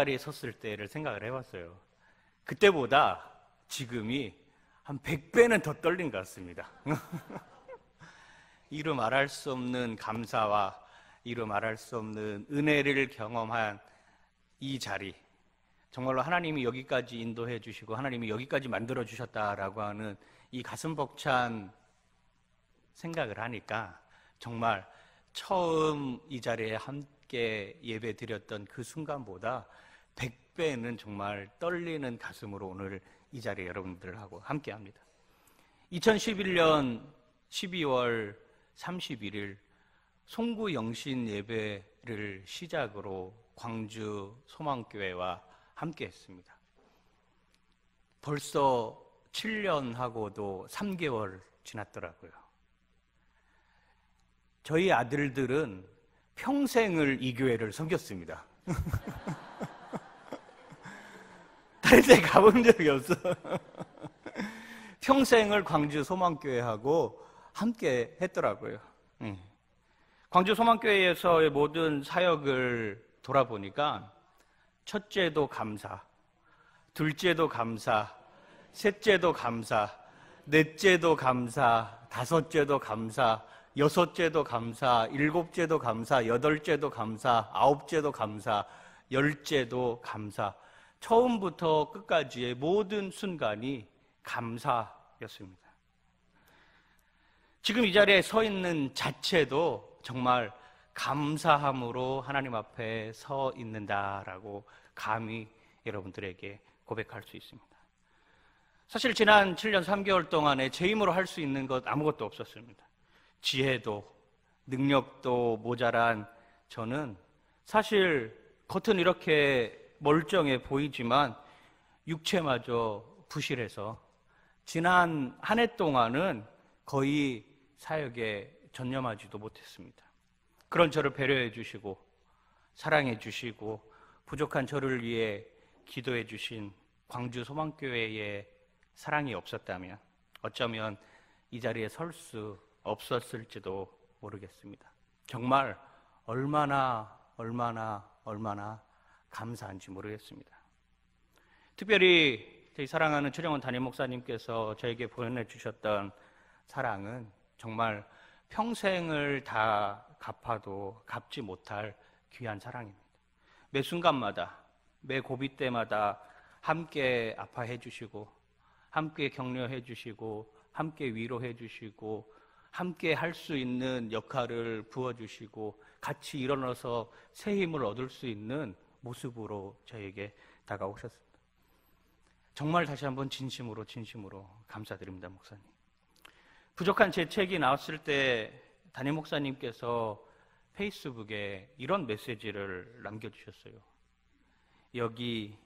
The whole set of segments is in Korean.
자리에 섰을 때를 생각을 해봤어요. 그때보다 지금이 한 100배는 더 떨린 것 같습니다. 이루 말할 수 없는 감사와 이루 말할 수 없는 은혜를 경험한 이 자리, 정말로 하나님이 여기까지 인도해 주시고 하나님이 여기까지 만들어 주셨다라고 하는 이 가슴 벅찬 생각을 하니까 정말 처음 이 자리에 함께 예배 드렸던 그 순간보다 100배는 정말 떨리는 가슴으로 오늘 이 자리에 여러분들하고 함께 합니다. 2011년 12월 31일 송구 영신 예배를 시작으로 광주 소망교회와 함께 했습니다. 벌써 7년하고도 3개월 지났더라고요. 저희 아들들은 평생을 이 교회를 섬겼습니다. 다른 데 가본 적이 없어. 평생을 광주 소망교회하고 함께 했더라고요. 광주 소망교회에서의 모든 사역을 돌아보니까 첫째도 감사, 둘째도 감사, 셋째도 감사, 넷째도 감사, 다섯째도 감사, 여섯째도 감사, 일곱째도 감사, 여덟째도 감사, 아홉째도 감사, 열째도 감사. 처음부터 끝까지의 모든 순간이 감사였습니다. 지금 이 자리에 서 있는 자체도 정말 감사함으로 하나님 앞에 서 있는다라고 감히 여러분들에게 고백할 수 있습니다. 사실 지난 7년 3개월 동안에 제 힘으로 할 수 있는 것 아무것도 없었습니다. 지혜도 능력도 모자란 저는 사실 겉은 이렇게 멀쩡해 보이지만 육체마저 부실해서 지난 한 해 동안은 거의 사역에 전념하지도 못했습니다. 그런 저를 배려해 주시고 사랑해 주시고 부족한 저를 위해 기도해 주신 광주 소망교회의 사랑이 없었다면 어쩌면 이 자리에 설 수 없었을지도 모르겠습니다. 정말 얼마나 감사한지 모르겠습니다. 특별히 저희 사랑하는 최정원 담임 목사님께서 저에게 보내주셨던 사랑은 정말 평생을 다 갚아도 갚지 못할 귀한 사랑입니다. 매 순간마다, 매 고비 때마다 함께 아파해 주시고 함께 격려해 주시고 함께 위로해 주시고 함께 할 수 있는 역할을 부어주시고 같이 일어나서 새 힘을 얻을 수 있는 모습으로 저에게 다가오셨습니다. 정말 다시 한번 진심으로 감사드립니다, 목사님. 부족한 제 책이 나왔을 때 담임 목사님께서 페이스북에 이런 메시지를 남겨주셨어요. 여기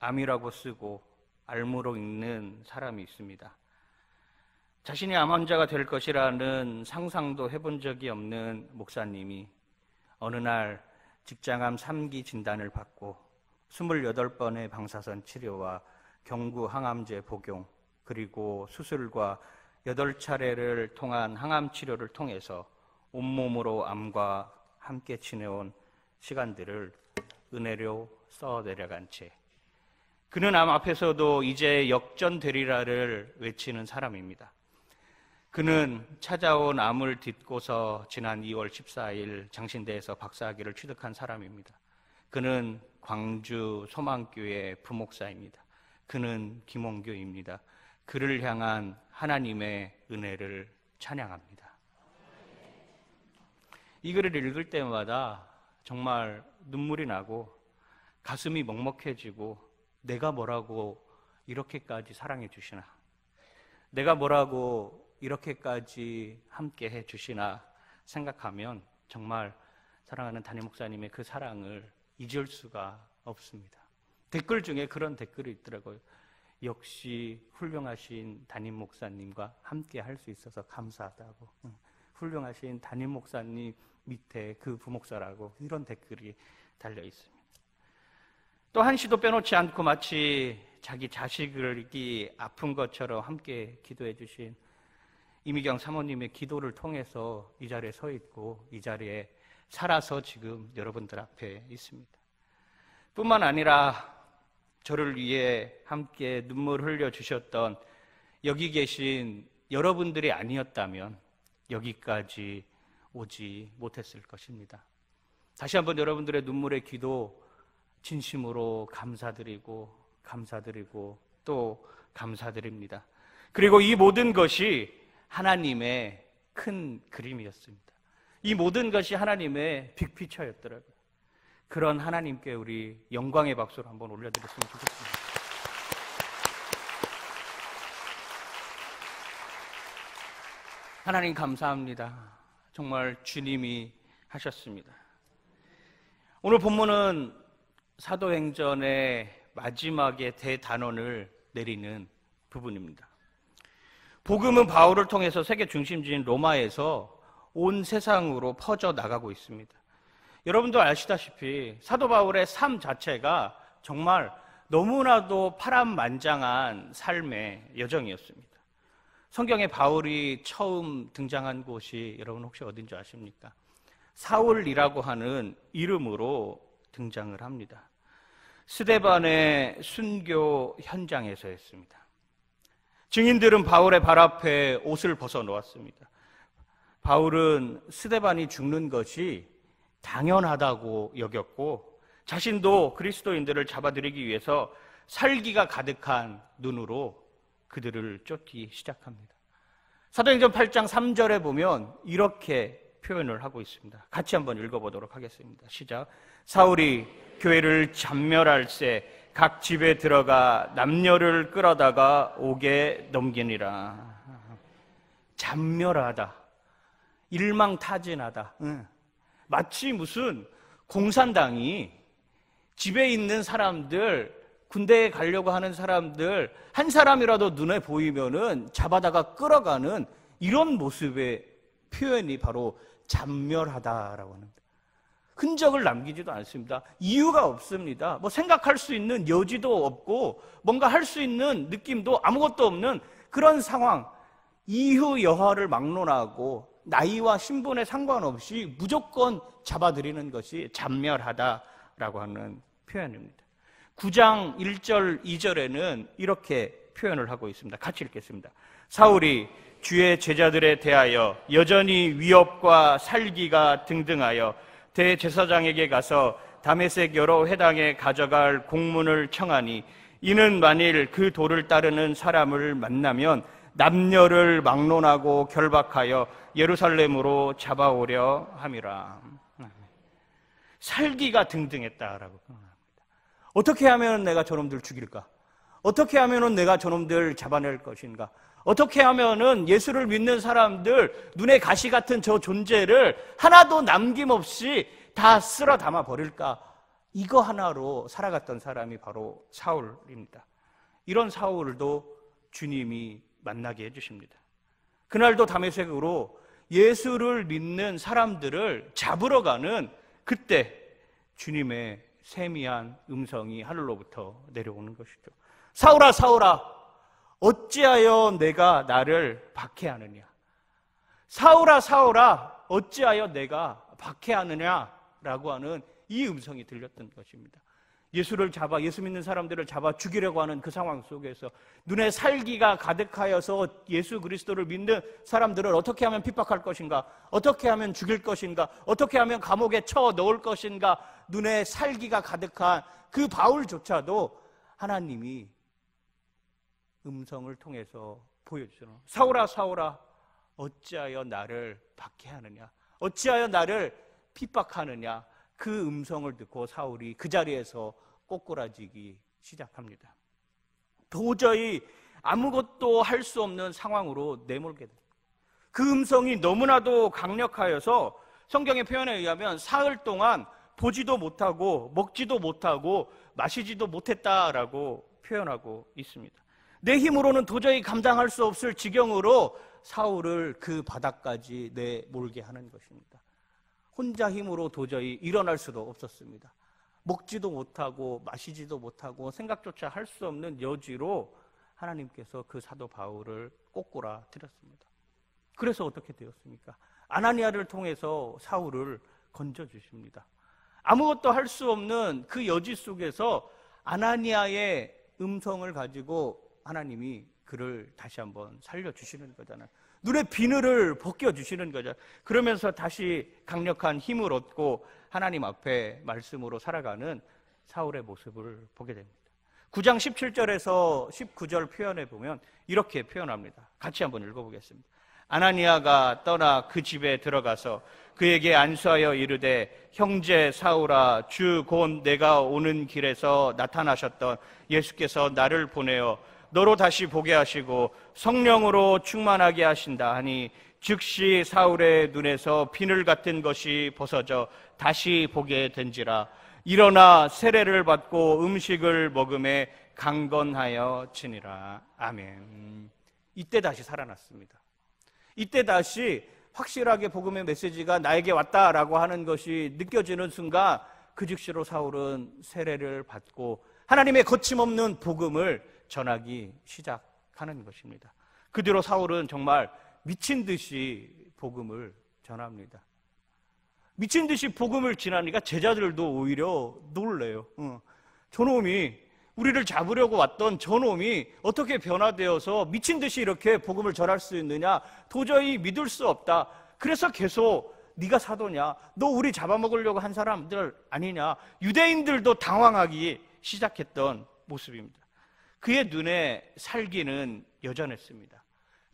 암이라고 쓰고 알무로 읽는 사람이 있습니다. 자신이 암 환자가 될 것이라는 상상도 해본 적이 없는 목사님이 어느 날 직장암 3기 진단을 받고 28번의 방사선 치료와 경구 항암제 복용 그리고 수술과 8차례를 통한 항암 치료를 통해서 온몸으로 암과 함께 지내온 시간들을 은혜로 써내려간 채 그는 암 앞에서도 이제 역전되리라를 외치는 사람입니다. 그는 찾아온 암을 딛고서 지난 2월 14일 장신대에서 박사학위를 취득한 사람입니다. 그는 광주 소망교회 부목사입니다. 그는 김홍교입니다. 그를 향한 하나님의 은혜를 찬양합니다. 이 글을 읽을 때마다 정말 눈물이 나고 가슴이 먹먹해지고 내가 뭐라고 이렇게까지 사랑해 주시나, 내가 뭐라고 이렇게까지 함께 해 주시나 생각하면 정말 사랑하는 담임 목사님의 그 사랑을 잊을 수가 없습니다. 댓글 중에 그런 댓글이 있더라고요. 역시 훌륭하신 담임 목사님과 함께 할 수 있어서 감사하다고. 훌륭하신 담임 목사님 밑에 그 부목사라고 이런 댓글이 달려 있습니다. 또 한시도 빼놓지 않고 마치 자기 자식이 아픈 것처럼 함께 기도해 주신 이미경 사모님의 기도를 통해서 이 자리에 서 있고 이 자리에 살아서 지금 여러분들 앞에 있습니다. 뿐만 아니라 저를 위해 함께 눈물 흘려 주셨던 여기 계신 여러분들이 아니었다면 여기까지 오지 못했을 것입니다. 다시 한번 여러분들의 눈물의 기도 진심으로 감사드리고 또 감사드립니다. 그리고 이 모든 것이 하나님의 큰 그림이었습니다. 이 모든 것이 하나님의 빅피처였더라고요. 그런 하나님께 우리 영광의 박수를 한번 올려드렸으면 좋겠습니다. 하나님 감사합니다. 정말 주님이 하셨습니다. 오늘 본문은 사도행전의 마지막에 대단원을 내리는 부분입니다. 복음은 바울을 통해서 세계 중심지인 로마에서 온 세상으로 퍼져 나가고 있습니다. 여러분도 아시다시피 사도 바울의 삶 자체가 정말 너무나도 파란만장한 삶의 여정이었습니다. 성경에 바울이 처음 등장한 곳이 여러분 혹시 어딘지 아십니까? 사울이라고 하는 이름으로 등장을 합니다. 스데반의 순교 현장에서였습니다. 증인들은 바울의 발 앞에 옷을 벗어 놓았습니다. 바울은 스데반이 죽는 것이 당연하다고 여겼고 자신도 그리스도인들을 잡아들이기 위해서 살기가 가득한 눈으로 그들을 쫓기 시작합니다. 사도행전 8장 3절에 보면 이렇게 표현을 하고 있습니다. 같이 한번 읽어보도록 하겠습니다. 시작. 사울이 교회를 잡멸할새 각 집에 들어가 남녀를 끌어다가 옥에 넘기니라. 잡멸하다, 일망타진하다. 마치 무슨 공산당이 집에 있는 사람들, 군대에 가려고 하는 사람들 한 사람이라도 눈에 보이면은 잡아다가 끌어가는 이런 모습의 표현이 바로 잡멸하다라고 합니다. 흔적을 남기지도 않습니다. 이유가 없습니다. 뭐 생각할 수 있는 여지도 없고 뭔가 할 수 있는 느낌도 아무것도 없는 그런 상황. 이후 여하를 막론하고 나이와 신분에 상관없이 무조건 잡아들이는 것이 잡멸하다라고 하는 표현입니다. 9장 1절 2절에는 이렇게 표현을 하고 있습니다. 같이 읽겠습니다. 사울이 주의 제자들에 대하여 여전히 위협과 살기가 등등하여 대제사장에게 가서 다메섹 여러 회당에 가져갈 공문을 청하니 이는 만일 그 도를 따르는 사람을 만나면 남녀를 막론하고 결박하여 예루살렘으로 잡아오려 함이라. 살기가 등등했다라고 표현합니다. 어떻게 하면 내가 저놈들 죽일까? 어떻게 하면 내가 저놈들 잡아낼 것인가? 어떻게 하면은 예수를 믿는 사람들 눈에 가시 같은 저 존재를 하나도 남김없이 다 쓸어 담아 버릴까? 이거 하나로 살아갔던 사람이 바로 사울입니다. 이런 사울도 주님이 만나게 해주십니다. 그날도 다메섹으로 예수를 믿는 사람들을 잡으러 가는 그때 주님의 세미한 음성이 하늘로부터 내려오는 것이죠. 사울아 사울아 어찌하여 내가 나를 박해하느냐? 사울아 사울아 어찌하여 내가 박해하느냐라고 하는 이 음성이 들렸던 것입니다. 예수를 잡아 예수 믿는 사람들을 잡아 죽이려고 하는 그 상황 속에서 눈에 살기가 가득하여서 예수 그리스도를 믿는 사람들을 어떻게 하면 핍박할 것인가? 어떻게 하면 죽일 것인가? 어떻게 하면 감옥에 쳐 넣을 것인가? 눈에 살기가 가득한 그 바울조차도 하나님이 음성을 통해서 보여주잖아요. 사울아 사울아 어찌하여 나를 박해하느냐? 어찌하여 나를 핍박하느냐? 그 음성을 듣고 사울이 그 자리에서 꼬꾸라지기 시작합니다. 도저히 아무것도 할 수 없는 상황으로 내몰게 됩니다. 그 음성이 너무나도 강력하여서 성경의 표현에 의하면 사흘 동안 보지도 못하고 먹지도 못하고 마시지도 못했다라고 표현하고 있습니다. 내 힘으로는 도저히 감당할 수 없을 지경으로 사울을 그 바닥까지 내몰게 하는 것입니다. 혼자 힘으로 도저히 일어날 수도 없었습니다. 먹지도 못하고 마시지도 못하고 생각조차 할 수 없는 여지로 하나님께서 그 사도 바울을 꼬꾸라뜨렸습니다. 그래서 어떻게 되었습니까? 아나니아를 통해서 사울을 건져주십니다. 아무것도 할 수 없는 그 여지 속에서 아나니아의 음성을 가지고 하나님이 그를 다시 한번 살려주시는 거잖아요. 눈의 비늘을 벗겨주시는 거죠. 그러면서 다시 강력한 힘을 얻고 하나님 앞에 말씀으로 살아가는 사울의 모습을 보게 됩니다. 9장 17절에서 19절 표현해 보면 이렇게 표현합니다. 같이 한번 읽어보겠습니다. 아나니아가 떠나 그 집에 들어가서 그에게 안수하여 이르되 형제 사울아, 주 곧 내가 오는 길에서 나타나셨던 예수께서 나를 보내어 너로 다시 보게 하시고 성령으로 충만하게 하신다 하니 즉시 사울의 눈에서 비늘 같은 것이 벗어져 다시 보게 된지라. 일어나 세례를 받고 음식을 먹음에 강건하여 지니라. 아멘. 이때 다시 살아났습니다. 이때 다시 확실하게 복음의 메시지가 나에게 왔다라고 하는 것이 느껴지는 순간 그 즉시로 사울은 세례를 받고 하나님의 거침없는 복음을 전하기 시작하는 것입니다. 그 뒤로 사울은 정말 미친 듯이 복음을 전합니다. 미친 듯이 복음을 전하니까 제자들도 오히려 놀래요. 저놈이, 우리를 잡으려고 왔던 저놈이 어떻게 변화되어서 미친 듯이 이렇게 복음을 전할 수 있느냐, 도저히 믿을 수 없다. 그래서 계속 네가 사도냐, 너 우리 잡아먹으려고 한 사람들 아니냐, 유대인들도 당황하기 시작했던 모습입니다. 그의 눈에 살기는 여전했습니다.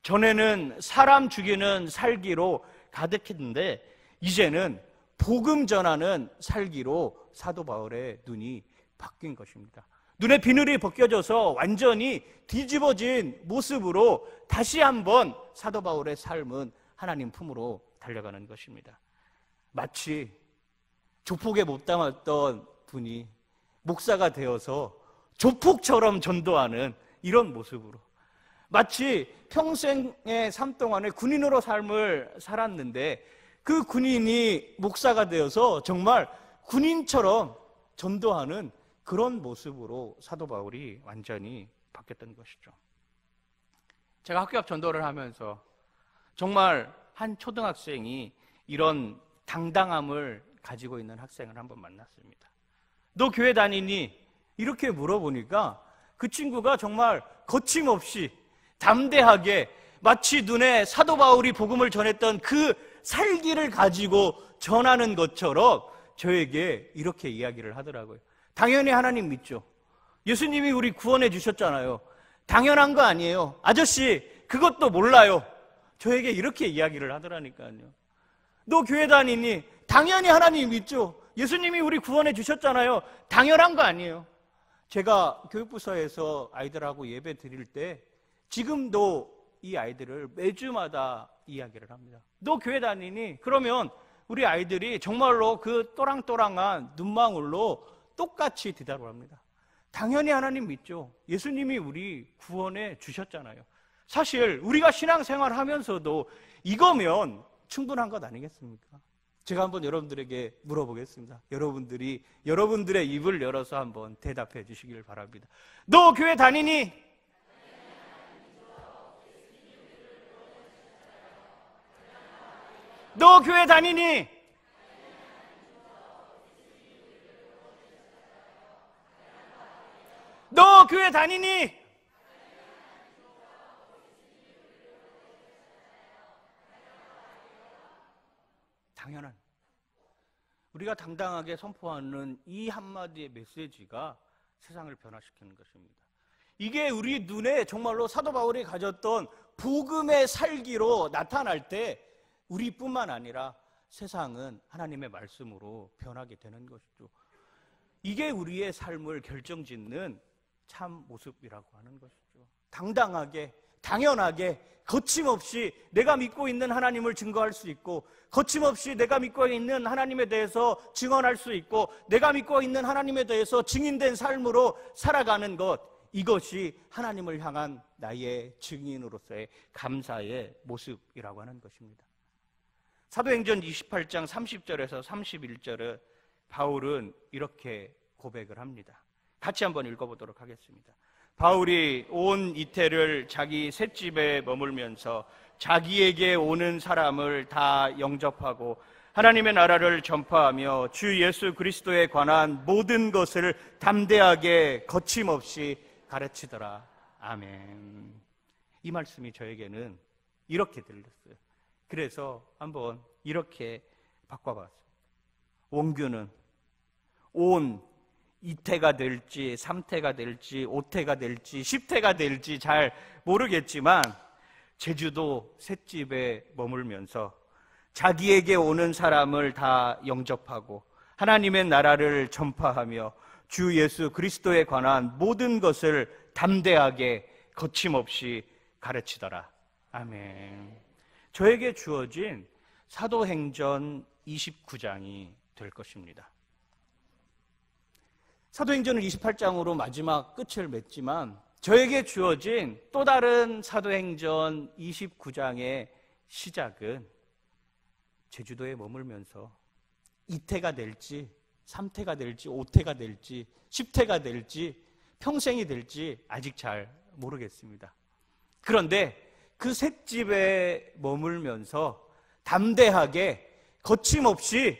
전에는 사람 죽이는 살기로 가득했는데 이제는 복음 전하는 살기로 사도 바울의 눈이 바뀐 것입니다. 눈의 비늘이 벗겨져서 완전히 뒤집어진 모습으로 다시 한번 사도 바울의 삶은 하나님 품으로 달려가는 것입니다. 마치 조폭에 못 당했던 분이 목사가 되어서 조폭처럼 전도하는 이런 모습으로, 마치 평생의 삶 동안에 군인으로 삶을 살았는데 그 군인이 목사가 되어서 정말 군인처럼 전도하는 그런 모습으로 사도 바울이 완전히 바뀌었던 것이죠. 제가 학교 앞 전도를 하면서 정말 한 초등학생이 이런 당당함을 가지고 있는 학생을 한번 만났습니다. 너 교회 다니니? 이렇게 물어보니까 그 친구가 정말 거침없이 담대하게 마치 눈에 사도 바울이 복음을 전했던 그 살기를 가지고 전하는 것처럼 저에게 이렇게 이야기를 하더라고요. 당연히 하나님 믿죠. 예수님이 우리 구원해 주셨잖아요. 당연한 거 아니에요. 아저씨, 그것도 몰라요. 저에게 이렇게 이야기를 하더라니까요. 너 교회 다니니? 당연히 하나님 믿죠. 예수님이 우리 구원해 주셨잖아요. 당연한 거 아니에요. 제가 교육부서에서 아이들하고 예배 드릴 때 지금도 이 아이들을 매주마다 이야기를 합니다. 너 교회 다니니? 그러면 우리 아이들이 정말로 그 또랑또랑한 눈망울로 똑같이 대답을 합니다. 당연히 하나님 믿죠. 예수님이 우리 구원해 주셨잖아요. 사실 우리가 신앙생활 하면서도 이거면 충분한 것 아니겠습니까? 제가 한번 여러분들에게 물어보겠습니다. 여러분들이 여러분들의 입을 열어서 한번 대답해 주시길 바랍니다. 너 교회 다니니? 너 교회 다니니? 너 교회 다니니? 당연한, 우리가 당당하게 선포하는 이 한마디의 메시지가 세상을 변화시키는 것입니다. 이게 우리 눈에 정말로 사도 바울이 가졌던 복음의 살기로 나타날 때 우리뿐만 아니라 세상은 하나님의 말씀으로 변하게 되는 것이죠. 이게 우리의 삶을 결정짓는 참 모습이라고 하는 것이죠. 당당하게, 당연하게, 거침없이 내가 믿고 있는 하나님을 증거할 수 있고, 거침없이 내가 믿고 있는 하나님에 대해서 증언할 수 있고, 내가 믿고 있는 하나님에 대해서 증인된 삶으로 살아가는 것, 이것이 하나님을 향한 나의 증인으로서의 감사의 모습이라고 하는 것입니다. 사도행전 28장 30절에서 31절에 바울은 이렇게 고백을 합니다. 같이 한번 읽어보도록 하겠습니다. 바울이 온 이태를 자기 셋집에 머물면서 자기에게 오는 사람을 다 영접하고 하나님의 나라를 전파하며 주 예수 그리스도에 관한 모든 것을 담대하게 거침없이 가르치더라. 아멘. 이 말씀이 저에게는 이렇게 들렸어요. 그래서 한번 이렇게 바꿔봤어요. 원규는 온 2태가 될지 3태가 될지 5태가 될지 10태가 될지 잘 모르겠지만 제주도 셋집에 머물면서 자기에게 오는 사람을 다 영접하고 하나님의 나라를 전파하며 주 예수 그리스도에 관한 모든 것을 담대하게 거침없이 가르치더라. 아멘. 저에게 주어진 사도행전 29장이 될 것입니다. 사도행전은 28장으로 마지막 끝을 맺지만 저에게 주어진 또 다른 사도행전 29장의 시작은 제주도에 머물면서 2태가 될지 3태가 될지 5태가 될지 10태가 될지 평생이 될지 아직 잘 모르겠습니다. 그런데 그 셋집에 머물면서 담대하게 거침없이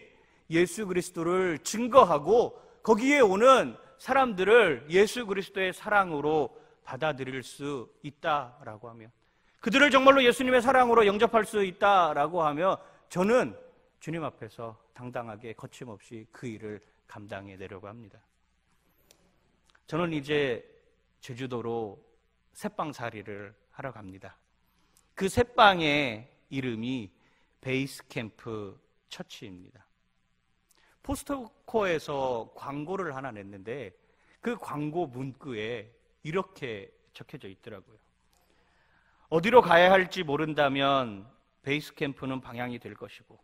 예수 그리스도를 증거하고 거기에 오는 사람들을 예수 그리스도의 사랑으로 받아들일 수 있다라고 하면, 그들을 정말로 예수님의 사랑으로 영접할 수 있다라고 하면 저는 주님 앞에서 당당하게 거침없이 그 일을 감당해 내려고 합니다. 저는 이제 제주도로 새빵살이를 하러 갑니다. 그 새빵의 이름이 베이스캠프 처치입니다. 포스트코에서 광고를 하나 냈는데 그 광고 문구에 이렇게 적혀져 있더라고요. 어디로 가야 할지 모른다면 베이스캠프는 방향이 될 것이고,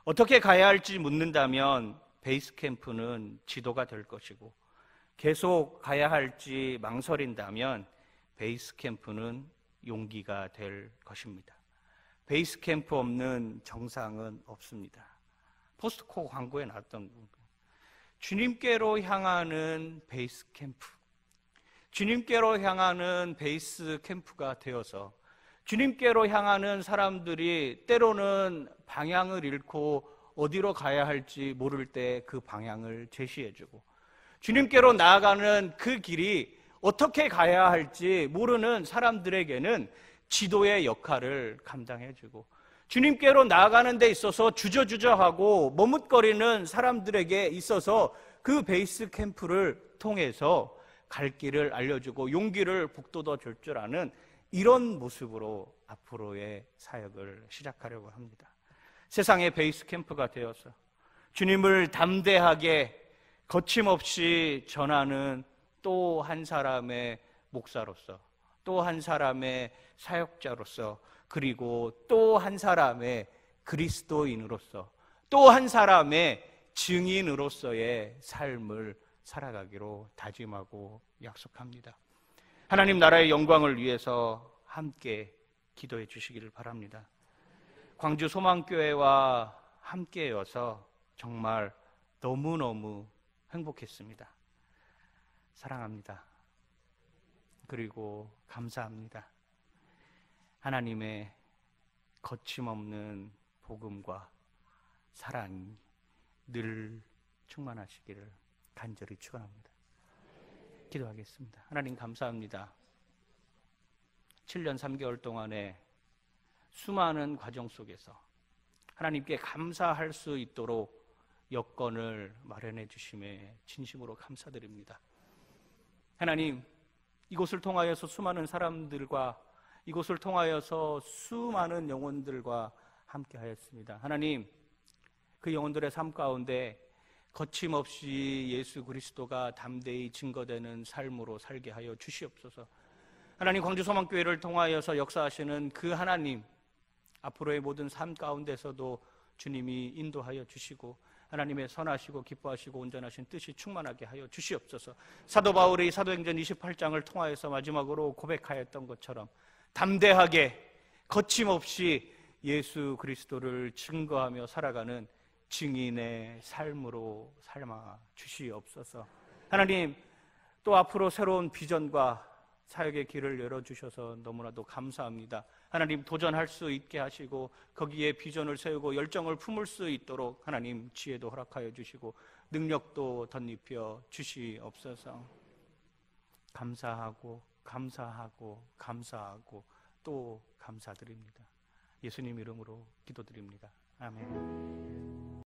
어떻게 가야 할지 묻는다면 베이스캠프는 지도가 될 것이고, 계속 가야 할지 망설인다면 베이스캠프는 용기가 될 것입니다. 베이스캠프 없는 정상은 없습니다. 포스트코 광고에 나왔던 주님께로 향하는 베이스캠프, 주님께로 향하는 베이스캠프가 되어서 주님께로 향하는 사람들이 때로는 방향을 잃고 어디로 가야 할지 모를 때 그 방향을 제시해주고, 주님께로 나아가는 그 길이 어떻게 가야 할지 모르는 사람들에게는 지도의 역할을 감당해주고, 주님께로 나아가는 데 있어서 주저주저하고 머뭇거리는 사람들에게 있어서 그 베이스 캠프를 통해서 갈 길을 알려주고 용기를 북돋워 줄 줄 아는 이런 모습으로 앞으로의 사역을 시작하려고 합니다. 세상의 베이스 캠프가 되어서 주님을 담대하게 거침없이 전하는 또 한 사람의 목사로서, 또 한 사람의 사역자로서, 그리고 또 한 사람의 그리스도인으로서, 또 한 사람의 증인으로서의 삶을 살아가기로 다짐하고 약속합니다. 하나님 나라의 영광을 위해서 함께 기도해 주시기를 바랍니다. 광주 소망교회와 함께여서 정말 너무너무 행복했습니다. 사랑합니다. 그리고 감사합니다. 하나님의 거침없는 복음과 사랑이 늘 충만하시기를 간절히 축원합니다. 기도하겠습니다. 하나님 감사합니다. 7년 3개월 동안에 수많은 과정 속에서 하나님께 감사할 수 있도록 여건을 마련해 주심에 진심으로 감사드립니다. 하나님, 이곳을 통하여서 수많은 사람들과 이곳을 통하여서 수많은 영혼들과 함께 하였습니다. 하나님, 그 영혼들의 삶 가운데 거침없이 예수 그리스도가 담대히 증거되는 삶으로 살게 하여 주시옵소서. 하나님, 광주 소망교회를 통하여서 역사하시는 그 하나님, 앞으로의 모든 삶 가운데서도 주님이 인도하여 주시고 하나님의 선하시고 기뻐하시고 온전하신 뜻이 충만하게 하여 주시옵소서. 사도 바울이 사도행전 28장을 통하여서 마지막으로 고백하였던 것처럼 담대하게 거침없이 예수 그리스도를 증거하며 살아가는 증인의 삶으로 삶아 주시옵소서. 하나님, 또 앞으로 새로운 비전과 사역의 길을 열어주셔서 너무나도 감사합니다. 하나님, 도전할 수 있게 하시고 거기에 비전을 세우고 열정을 품을 수 있도록 하나님 지혜도 허락하여 주시고 능력도 덧입혀 주시옵소서. 감사하고 감사하고 감사하고 또 감사드립니다. 예수님 이름으로 기도드립니다. 아멘.